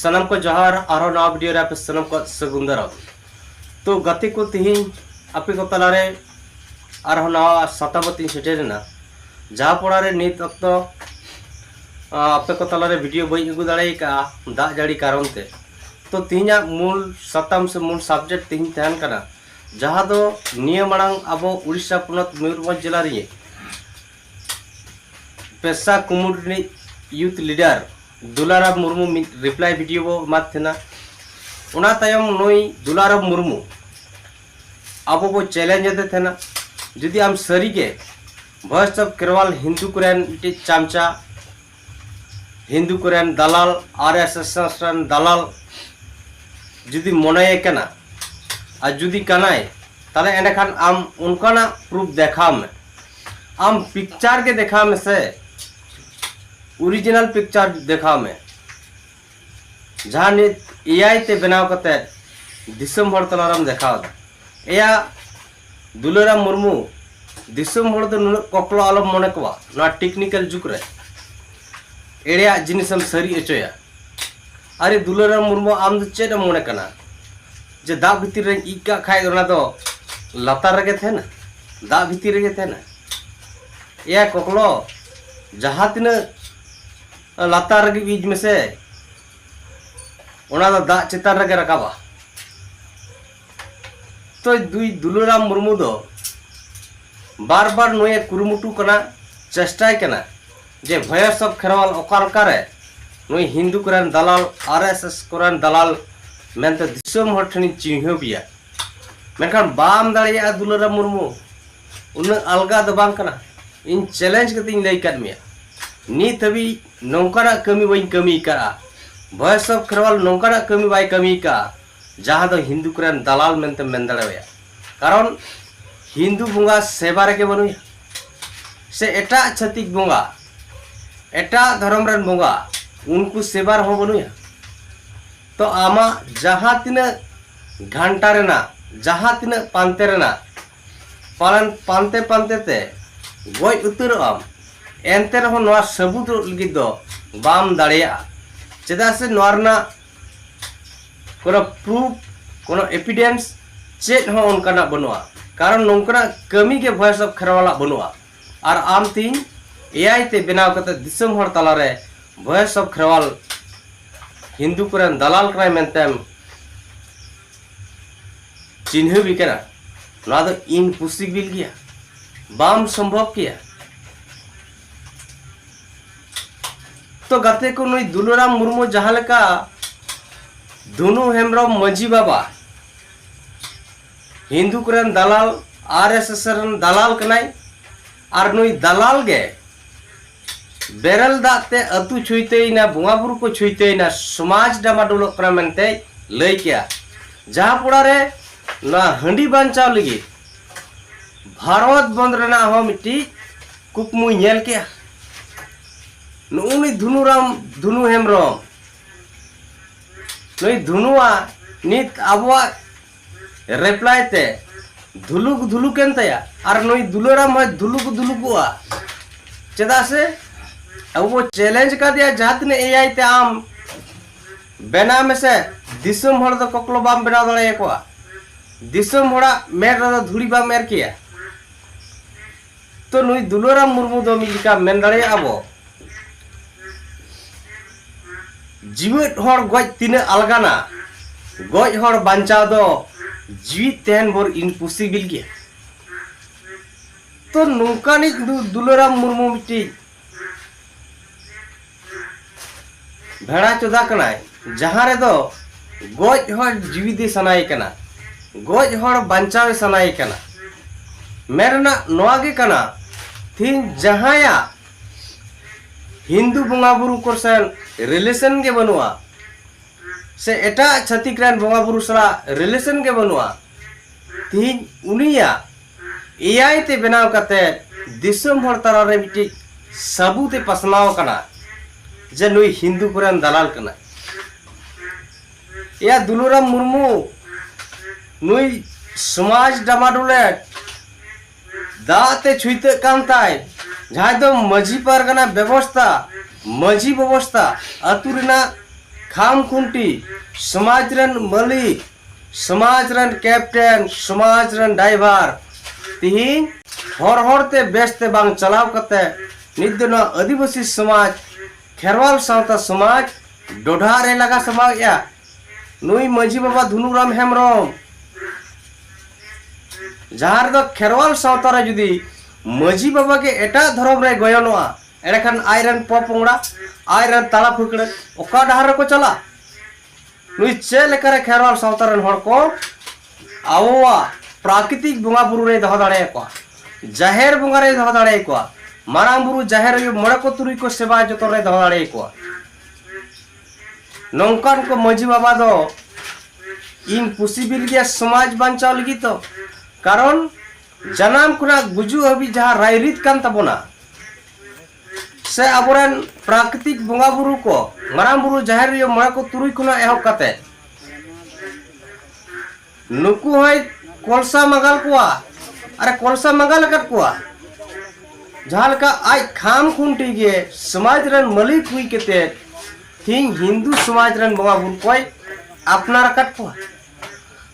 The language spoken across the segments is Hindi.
सनम को जोहार आरो नवा वीडियो रे आपे सनम को सगुंदर तो गति को तिहिन आपे को तलारे आरो नवा सताबती सेटेरना जहाँ पड़ारे नित अक्तो आपे को तलारे वीडियो बई अगु दाड़े का दाग जाड़ी कारण ते तो तिहिना मूल सतम से मूल सब्जेक्ट तिहिन तहन कना जहाँ दो निया मांग अबो उड़ीसा पनत मयूरभंज जिला रे पेशा community youth leader Dularam Murmu reply video बो माथेना उना तायम नोई दुलाराम मुर्मू अब बो चैलेंज दे थेना जुदी आम सरी के भॉइस ऑफ केरवाल हिंदू कुरेन चामचा हिंदू कुरेन दलाल आरएसएस रन दलाल जुदी मने कना आ जुदी कनाय ताले एंडे खान आम उनकाना प्रूफ देखा में आम पिक्चर के देखा में से ओरिजिनल पिक्चर देखा में जहाँ एआई ते बनाव कते दिसम हर तलाराम देखाव या दुलाराम मुर्मू दिसम हर तो नुन ककलो आलम मने कवा ना टेक्निकल जुग रे एड़िया जिनिसम सरी अचोया अरे दुलाराम मुर्मू आम दो चेड मने कना जे दा भितिर रे इका खाय ओना दो लतार रे थे ना दा भितिर रे थे ना या ककलो जहाँ तिना लतार के बीच में से दा चितार रगे रकाबा तो दुई दुलाराम मुर्मू दो बार बार नोए कुरुमुटु कना चेष्टाय कना जे भॉइस ऑफ केरवाल ओकालकारे नोई हिंदू कुरान दलाल आरएसएस कुरान दलाल मेनते दिसम हर ठनी चिन्ह बिया मेनखान बाम दाड़िया दुलाराम मुर्मू उन अलगा दो बांग कना इन चैलेंज कतिन लई काद मिया नीत हबी नौकाना कमी बई कमी का भॉइस ऑफ केरवाल नौकाना कमी बाय कमी का जहाँ दो हिंदू कुरान दलाल मेनते मेन दाड़ेया कारण हिंदू बंगा सेवा रे के बनुया से एटा छतिक बंगा एटा धर्म रन बंगा उनको सेवा हो बनुया तो आमा जहाँ तिना घंटा रेना जहाँ तिना पांते रेना पालन पांते पांते ते गोय उतर आम एनते रहो नवा सबूत लगी दो बाम दाड़िया चेदा से नवारना कोनो प्रूफ कोनो एविडेंस चेत हो उनकाना बनुआ कारण नोंकना कमी के भॉइस ऑफ केरवाला बनुआ और आम तीन एआई ते बनाव कते दिसम हर तला रे भॉइस ऑफ केरवाल हिंदू कुरान दलाल कनाय मेनतेम चिन्ह भी कना नवा दो इम्पॉसिबल गया बाम संभव किया तो गते को नई दुलाराम मुर्मू जहाँ लेका धुनु हेम्ब्रम मजी बाबा हिंदू कुरान दलाल आरएसएस रन दलाल कनाय और नई दलाल गे बेरल दाते अतु छुईते ना बुआ बुरु को छुईते ना समाज डामाडोल कना मेनते लई किया जहाँ पड़ा रे ना हंडी बांचाव लगी भारत बंद रेना हो मिट्टी कुकमु नेल किया नुनी धुनु हेम्ब्रम नई धुनुआ नित आबुआ रिप्लाई ते धुलुक धुलुकेन तया और नई दुलाराम है धुलुकुआ चेदा से अब वो चैलेंज का दिया जात ने एआई ते आम बेना में से दिसम हर दो ककलो बाम बेना दड़े को दिसम हड़ा मेर रो धुड़ी बाम मेर किया तो नई दुलाराम मुर्मू दो मिलिका मेन दड़े आबो जीवित हर गज तीन अलगाना गज हर बांचाव दो जीवित तहन भर इम्पॉसिबल गया तो नौकानी दुलाराम मुर्मू मिट्टी भेड़ा चोदा कनाय जहाँ रे दो गज हर जीवित सनाई कना गज हर बांचाव सनाई कना मेरना नोआ गे कना थीन जहाँया हिंदू बंगा बुरु कोरसन रिलेशन के बनुआ से एटा छतिक रान बंगा बुरु सला रिलेशन के बनुआ तीन उनिया एआई ते बनाव कते दिसम हर तारा रे बिटी सबूते पसनाव कना जे नुई हिंदू कुरान दलाल कना या दुलाराम मुर्मू नुई समाज डामाडोले दाते छुईते कांताय जहाँ दो मजी पारगाना व्यवस्था मजी व्यवस्था अतुरना खाम खुंटी समाज रन मालिक समाज रन कैप्टन समाज रन ड्राइवर तिहिन हर बेस्ते बांग चलाव कते निदना आदिवासी समाज खेरवाल सावता समाज डोढारे लगा समाज या नुई माझी बाबा धुनुराम हेम्ब्रम जहार दो खेरवाल सावता रे जुदी माझी बाबा के एटा धर्म रे गयनोआ एड़ेखान आयरन पोपोंगड़ा आयरन ताला फुकड़े ओका डहार को चला नुई चे लेकर खेरवाल सावता रन हर को आववा प्राकृतिक बंगा बुरु रे दह दाड़े को जाहेर बंगा रे दह दाड़े को मारांग बुरु जाहेर रे मड़े को तुरुई को सेवा जतो रे दह दाड़े को नौकान को माझी बाबा दो इन पुसिबिल गया समाज बांचाव लगी तो कारण जनाम खुना गुजु हबी जहाँ रायरीत कान तबोना से अबोरन प्राकृतिक बंगा बुरु को मारांग बुरु जाहेर रे मड़े को तुरुई खुना एहब कते नुकु है कोलसा मंगाल कुआ अरे कोलसा मंगाल कट कुआ जहाँ का आज खाम खुंटी गे समाज रन मालिक हुई केते थिंग हिंदू समाज रन बंगा बुरु कोई अपना रकट कुआ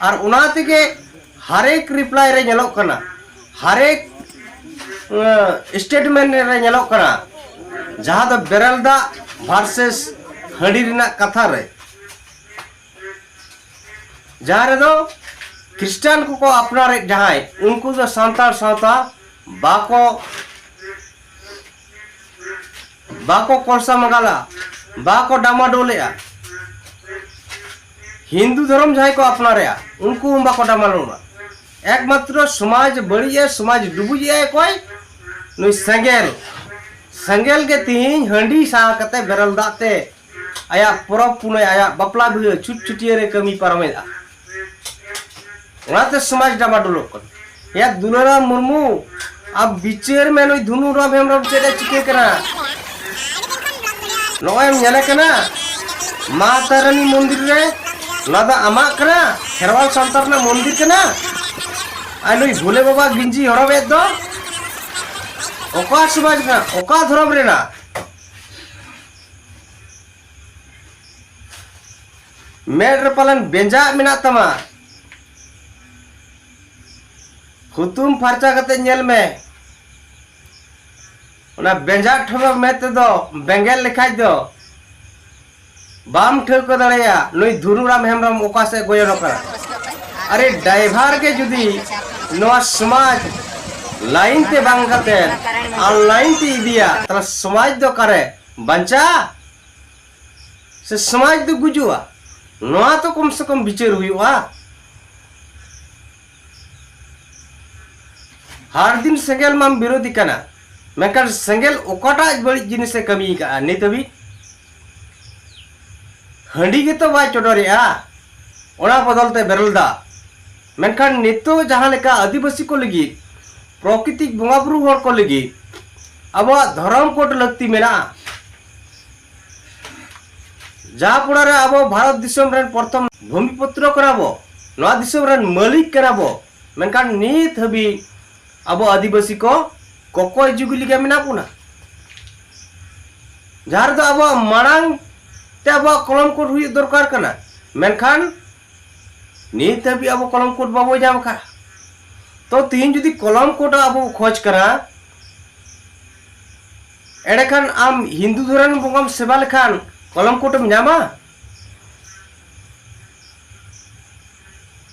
और उनाते के हरेक रिप्लाई रे ñeloग कना हरेक स्टेटमेंट रे ñeloग कना जहाँ दो बेरलदा वर्सेस हंडी रिना कथा रे जहाँ रे दो क्रिश्चियन को अपना रे जहाँ उनको जो सांतार सावता बाको कोलसा मंगाला बाको डामाडोले हिंदू धर्म जहाँ को अपना रे उनको बाको डामाडोला एकमात्र समाज बड़ी समाज डुबुज कोई नुई संगेल के तीन हंडी सा कते बेरल दाते आया परब पुने आया बपला भी छुट छुटिये रे कमी पारमेदा उनाते समाज डामाडोलो कन या दुलाराम मुर्मू अब बिचेर में नुई धुनुराम हेम्ब्रम चेदे चिके कना नोएम ñele कना मातारानी मंदिर रे लादा आमा कना खेरवाल संतार ना मंदिर कना आई नुई भोले बाबा गिंजी हरबे दो ओका समाज ना ओका धर्म रे ना मेड पालन बेंजा मिना तमा हुतुम फरचा कते ñel में उना बेंजा ठोब में ते दो बेंगेल लिखाय दो बाम ठेक दड़ेया नुई धुनुराम हेम्ब्रम ओका से गोयनो करा अरे ड्राइवर के जुदी नवा समाज लाइन ते बांग कते ऑनलाइन ते दिया तला समाज दो करे बंचा से समाज दो गुजुआ नवा तो कम से कम बिचार हुआ हर दिन सेंगेल माम विरोधी कना मेकन सेंगेल ओकाटा बड़ी जिनिस से कमी का नित भी हंडी के तो बाय चोटोरिया ओना बदलते बेरलदा मेनखान नितो जहाँ लेका आदिवासी को लगी प्राकृतिक बंगा बुरु हर को लगी अब धर्म कोड लगती मेना जहाँ पुरा रे अब भारत दिसम रेन प्रथम भूमिपुत्र कराबो नवा दिसम रेन मालिक कराबो मेनखान नित हबी अब आदिवासी को कोकोय जुगुली के मेना पुना जहाँ तो अब मांग ते अब कलम कोड हुई दरकार कना मेनखान नीत हबी अब कलम कोड बाबो जाम खा तो तीन जुदी कलम कोड अब खोज करा एडेखान आम हिंदू धर्म बंगाम सेवा लेखान कलम कोड में नामा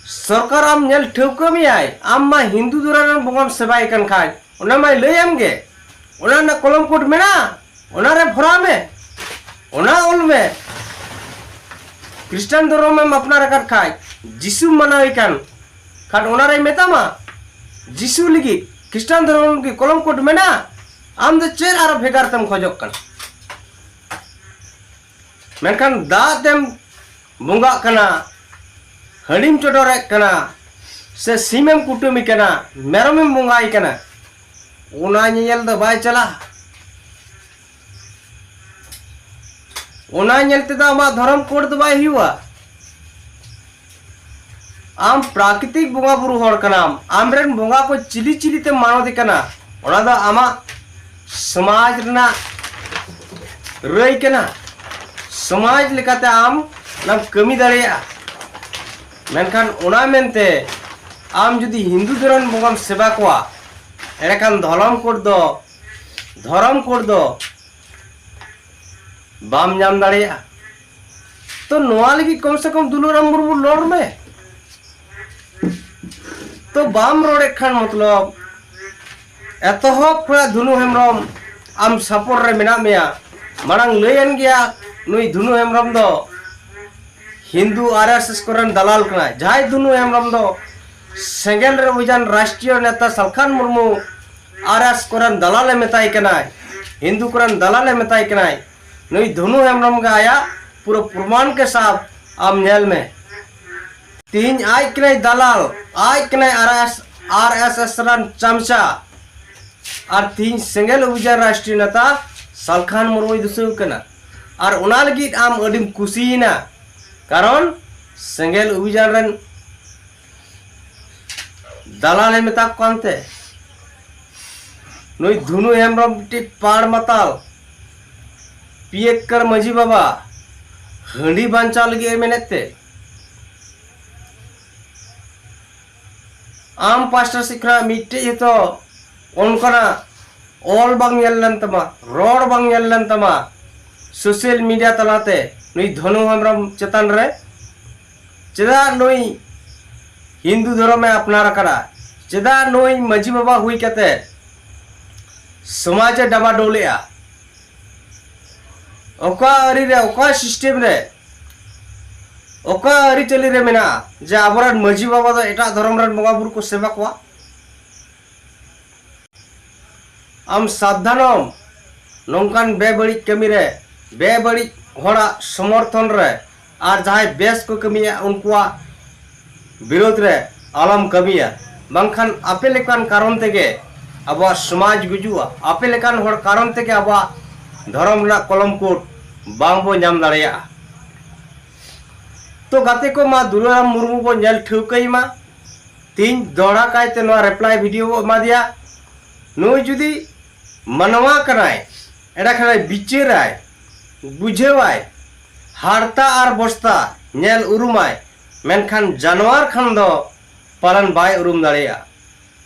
सरकार आम नेल ठेवका में आय आम मा हिंदू धर्म बंगाम सेवा एकन खाय ओना मा लयम गे ओना ना कलम कोड मेना ओना रे भरा में ओना ओल में क्रिश्चियन धर्म में अपना रखत खाय जिसु मनावे कान खान ओना रे मेतामा जिसु लगी क्रिश्चियन धर्म की कलम कोड मेना आम दो चेर आरो भेगार तम खोजक कन मेनखान दा देम बुंगा कना हड़ीम चोटोरे कना से सीमेम कुटुमी कना मेरमेम बुंगाई कना ओना ñeñel दो बाय चला ओना ñelte दा मा धर्म कोड दो बाय हुआ आम प्राकृतिक बंगा बुरु हर कनाम आमरेन बंगा को चिली चिली ते मानो दे कना ओना दा आमा समाज रना रई कना समाज लेकाते आम नाम कमी दाड़िया मेनखान ओना मेनते आम जुदी हिंदू धर्म बंगाम सेवा कोआ एरेखान धर्म कोड दो बाम नाम दाड़िया तो नोआ लगी कम से कम दुलुराम मुर्मू लड़ में तो बाम रोड़े खान मतलब एतहब खड़ा धुनु हेम्ब्रम आम सपोर्ट रे मेना मेया मांग लैन गया नुई धुनु हेम्ब्रम दो हिंदू आरएसएस कोरन दलाल कना जहाय धुनु हेम्ब्रम दो सेंगेल रे उजान राष्ट्रीय नेता सलखान मुर्मू आरएस कोरन दलाल मेताय कना हिंदू कोरन दलाल मेताय कना नुई धुनु हेम्ब्रम का आया पूरा प्रमाण के साथ आम नेल में तीन आय कने दलाल आय कने आरएसएस रन चमचा और तीन सेंगेल उजान राष्ट्रीय नेता सलखान मुर्मू दुसु कना और उना लगी आम अडिम कुसीना कारण सेंगेल उजान रन दलाल मेता कोनते नुई धुनु हेम्ब्रम टी पाड़ मताल पियक्कर मजी बाबा हंडी बांचा लगी मेनेते आम पास्टर सिखरा मिट्टे तो उनकना ऑल बांग येलन तमा रोड बांग येलन तमा सोशल मीडिया तलाते नुई धनु हेम्ब्रम चेतन रे चेदा नुई हिंदू धर्म में अपनार करा चेदा नुई मजी बाबा हुई कते समाज डबा डोलिया ओका अरी रे ओका सिस्टम रे ओका अरी चली रे मेना जे आबरन मजी बाबा दो एटा धर्म रन बंगा बुरु को सेवा कोआ आम सावधानम नौकान बेबड़ी कमी रे बेबड़ी होड़ा समर्थन रे और जहां बेस को कमिया उनकुआ विरोध रे आलम कमिया बंखान आपे लेकान कारण तेगे अब समाज गुजुआ आपे लेकान होड़ कारण तेगे अब धर्म ला कलम कोट बांगबो नाम दाड़िया तो गाते को मा दुलुराम मुर्मू को नेल ठौकई मा तीन दोड़ा कायते नो रिप्लाई वीडियो मा दिया नुई जुदी मनवा कराय एडा खराय बिचेराय बुझेवाय हारता और बस्ता नेल उरुमाय मेनखान जानवर खान दो पालन बाय उरुम दाड़िया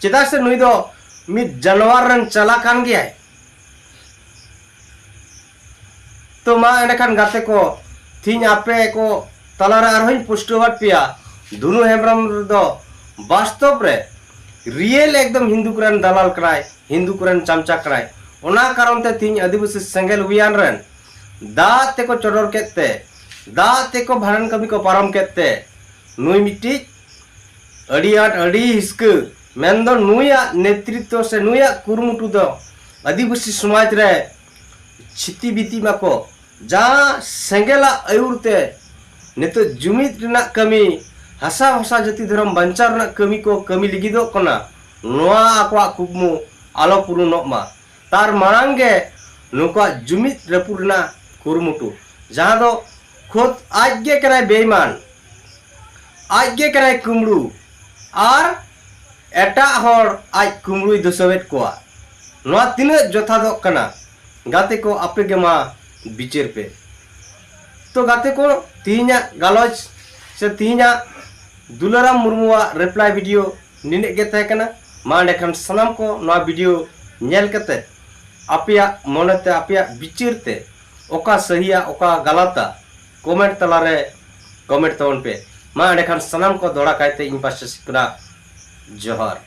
चेदा से नुई दो मिद जानवर रन चला कान गया तो मा एंडखान गाते को थीन आपे को तलारा आरहन पुष्टवाट पिया धुनु हेम्ब्रम दो वास्तव रे रियल एकदम हिंदू कुरान दलाल कराय हिंदू कुरान चमचा कराय ओना कारण ते थीन आदिवासी सेंगेल उयान रन दा ते को चोडर केते दा ते को भारण कमी को पारम केते नुई मिट्टी अड़ी आट अड़ी हिस्क मेंदो नुया नेतृत्व से नुया कुरुमुटु दो आदिवासी समाज रे छिती बीती माको जा सेंगेला आयुरते नेतो जुमित रना कमी हसा भाषा जाति धर्म बंचाव रना कमी को कमी लिगिदो कना नोआ आकवा कुकमु आलो पुरुनोमा तार मांगे नुका जुमित रपुरना कुरुमुटु जहां दो खुद आज्ञे कराय बेईमान आज्ञे कराय कुमड़ू और एटा हर आज कुमड़ू दसवेट कोआ नोआ तिना जथा दो कना गाते को आपे के मा बिचेर पे तो गाते को तीना गालोच से तीना दुलुराम मुर्मुआ रिप्लाई वीडियो निने के तहे कना मा देखन सनम को नोआ वीडियो नेल कते आपिया मोनते आपिया बिचेर ते ओका सहिया ओका गलता कमेंट तलारे कमेंट तवन पे मा देखन सनम को दोड़ा कायते इन पासे सिकरा जोहर।